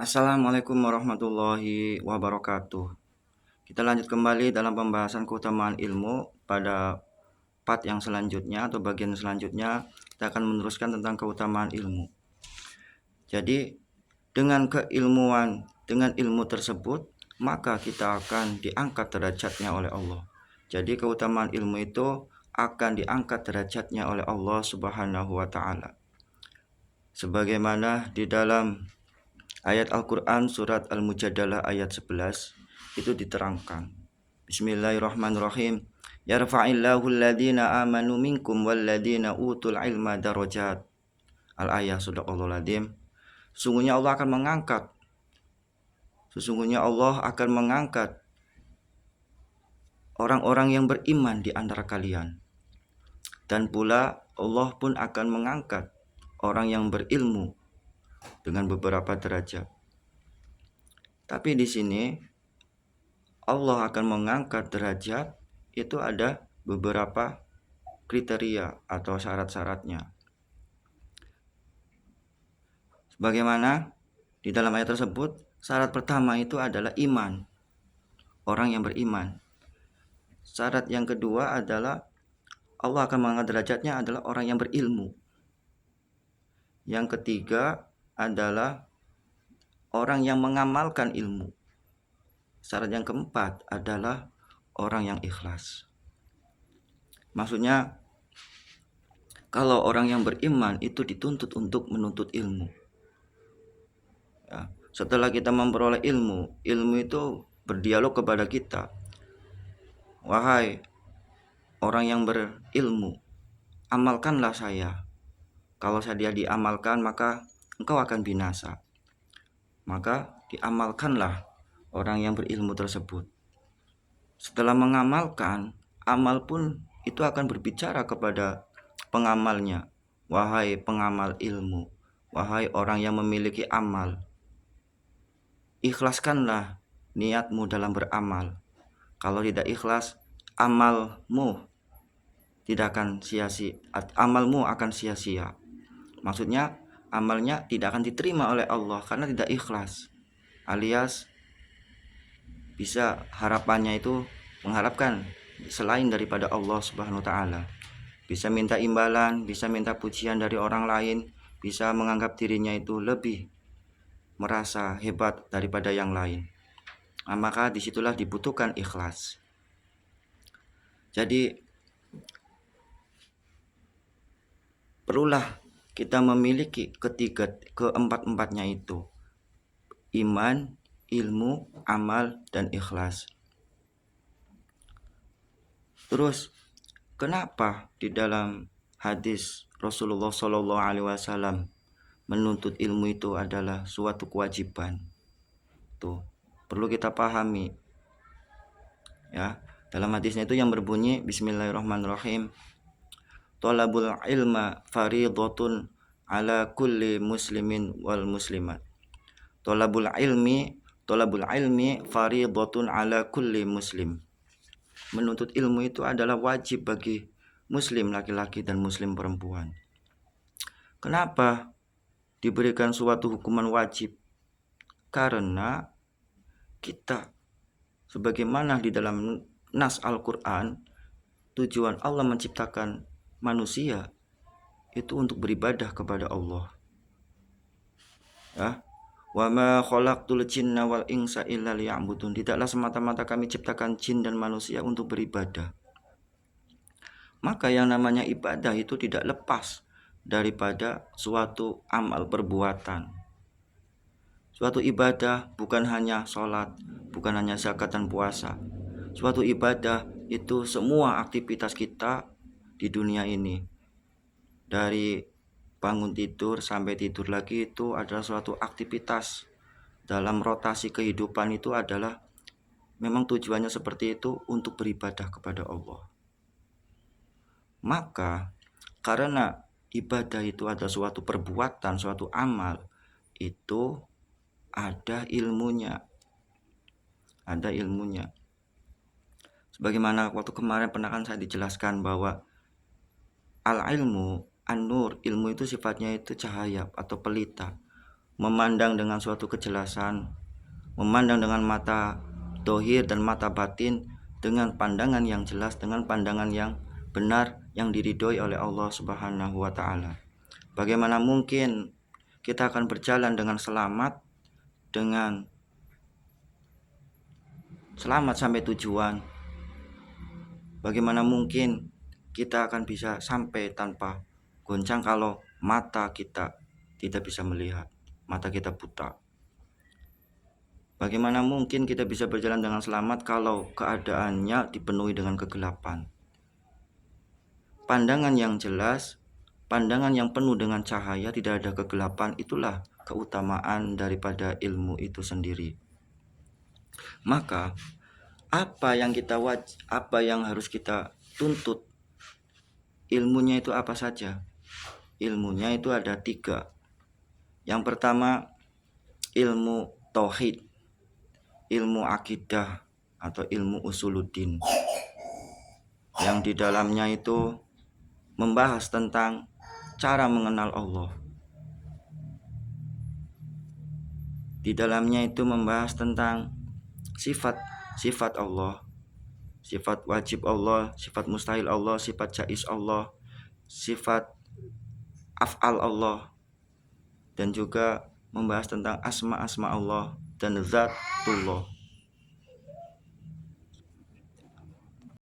Assalamualaikum warahmatullahi wabarakatuh. Kita lanjut kembali dalam pembahasan keutamaan ilmu. Pada part yang selanjutnya atau bagian selanjutnya kita akan meneruskan tentang keutamaan ilmu. Jadi dengan dengan ilmu tersebut maka kita akan diangkat derajatnya oleh Allah. Jadi keutamaan ilmu itu akan diangkat derajatnya oleh Allah Subhanahu wa taala. Sebagaimana di dalam ayat Al-Quran surat Al-Mujadalah ayat 11 itu diterangkan. Bismillahirrahmanirrahim. Yarfa'illahu alladhina amanu minkum walladhina utul ilma darajat. Al-ayah sadaqallahul adzim. Sesungguhnya Allah akan mengangkat orang-orang yang beriman di antara kalian. Dan pula Allah pun akan mengangkat orang yang berilmu dengan beberapa derajat. Tapi di sini Allah akan mengangkat derajat itu ada beberapa kriteria atau syarat-syaratnya. Bagaimana di dalam ayat tersebut, syarat pertama itu adalah iman, orang yang beriman. Syarat yang kedua adalah Allah akan mengangkat derajatnya adalah orang yang berilmu. Yang ketiga adalah orang yang mengamalkan ilmu. Syarat yang keempat adalah orang yang ikhlas. Maksudnya kalau orang yang beriman itu dituntut untuk menuntut ilmu. Ya, setelah kita memperoleh ilmu itu berdialog kepada kita. Wahai orang yang berilmu, amalkanlah saya. Kalau saya diamalkan maka engkau akan binasa. Maka diamalkanlah orang yang berilmu tersebut. Setelah mengamalkan, amal pun itu akan berbicara kepada pengamalnya. Wahai pengamal ilmu, wahai orang yang memiliki amal, ikhlaskanlah niatmu dalam beramal. Kalau tidak ikhlas, amalmu akan sia-sia. Maksudnya amalnya tidak akan diterima oleh Allah karena tidak ikhlas. Alias bisa harapannya itu mengharapkan selain daripada Allah Subhanahu wa taala. Bisa minta imbalan, bisa minta pujian dari orang lain, bisa menganggap dirinya itu lebih merasa hebat daripada yang lain. Maka disitulah dibutuhkan ikhlas. Jadi perlulah kita memiliki keempat-empatnya itu. Iman, ilmu, amal, dan ikhlas. Terus kenapa di dalam hadis Rasulullah SAW menuntut ilmu itu adalah suatu kewajiban? Tuh, perlu kita pahami. Ya, dalam hadisnya itu yang berbunyi Bismillahirrahmanirrahim. Thalabul ilma fariidhatun ala kulli muslimin wal muslimat. Thalabul ilmi fariidhatun ala kulli muslim. Menuntut ilmu itu adalah wajib bagi muslim laki-laki dan muslim perempuan. Kenapa diberikan suatu hukuman wajib? Karena kita sebagaimana di dalam nas Al-Quran, tujuan Allah menciptakan manusia itu untuk beribadah kepada Allah. Ya, wa ma khalaqtul jinna wal insa illa liya'budun. Tidaklah semata-mata kami ciptakan jin dan manusia untuk beribadah. Maka yang namanya ibadah itu tidak lepas daripada suatu amal perbuatan. Suatu ibadah bukan hanya sholat, bukan hanya zakat dan puasa. Suatu ibadah itu semua aktivitas kita di dunia ini. Dari bangun tidur sampai tidur lagi itu adalah suatu aktivitas. Dalam rotasi kehidupan itu adalah memang tujuannya seperti itu untuk beribadah kepada Allah. Maka karena ibadah itu ada suatu perbuatan, suatu amal, itu ada ilmunya. Ada ilmunya. Sebagaimana waktu kemarin pernah kan saya dijelaskan bahwa al-ilmu, an-nur, ilmu itu sifatnya itu cahaya atau pelita. memandang dengan suatu kejelasan, memandang dengan mata dohir dan mata batin, dengan pandangan yang jelas, dengan pandangan yang benar, yang diridhoi oleh Allah Subhanahu wa Ta'ala. Bagaimana mungkin kita akan berjalan dengan selamat sampai tujuan? Bagaimana mungkin kita akan bisa sampai tanpa goncang kalau mata kita tidak bisa melihat, mata kita buta? Bagaimana mungkin kita bisa berjalan dengan selamat kalau keadaannya dipenuhi dengan kegelapan? Pandangan yang jelas, pandangan yang penuh dengan cahaya, tidak ada kegelapan, itulah keutamaan daripada ilmu itu sendiri. Maka apa yang harus kita tuntut? Ilmunya itu apa saja? Ilmunya itu ada 3. Yang pertama, ilmu tauhid, ilmu akidah atau ilmu usuluddin, yang di dalamnya itu membahas tentang cara mengenal Allah. Di dalamnya itu membahas tentang sifat Allah, sifat wajib Allah, sifat mustahil Allah, sifat jaiz Allah, sifat af'al Allah, dan juga membahas tentang asma-asma Allah dan zatullah.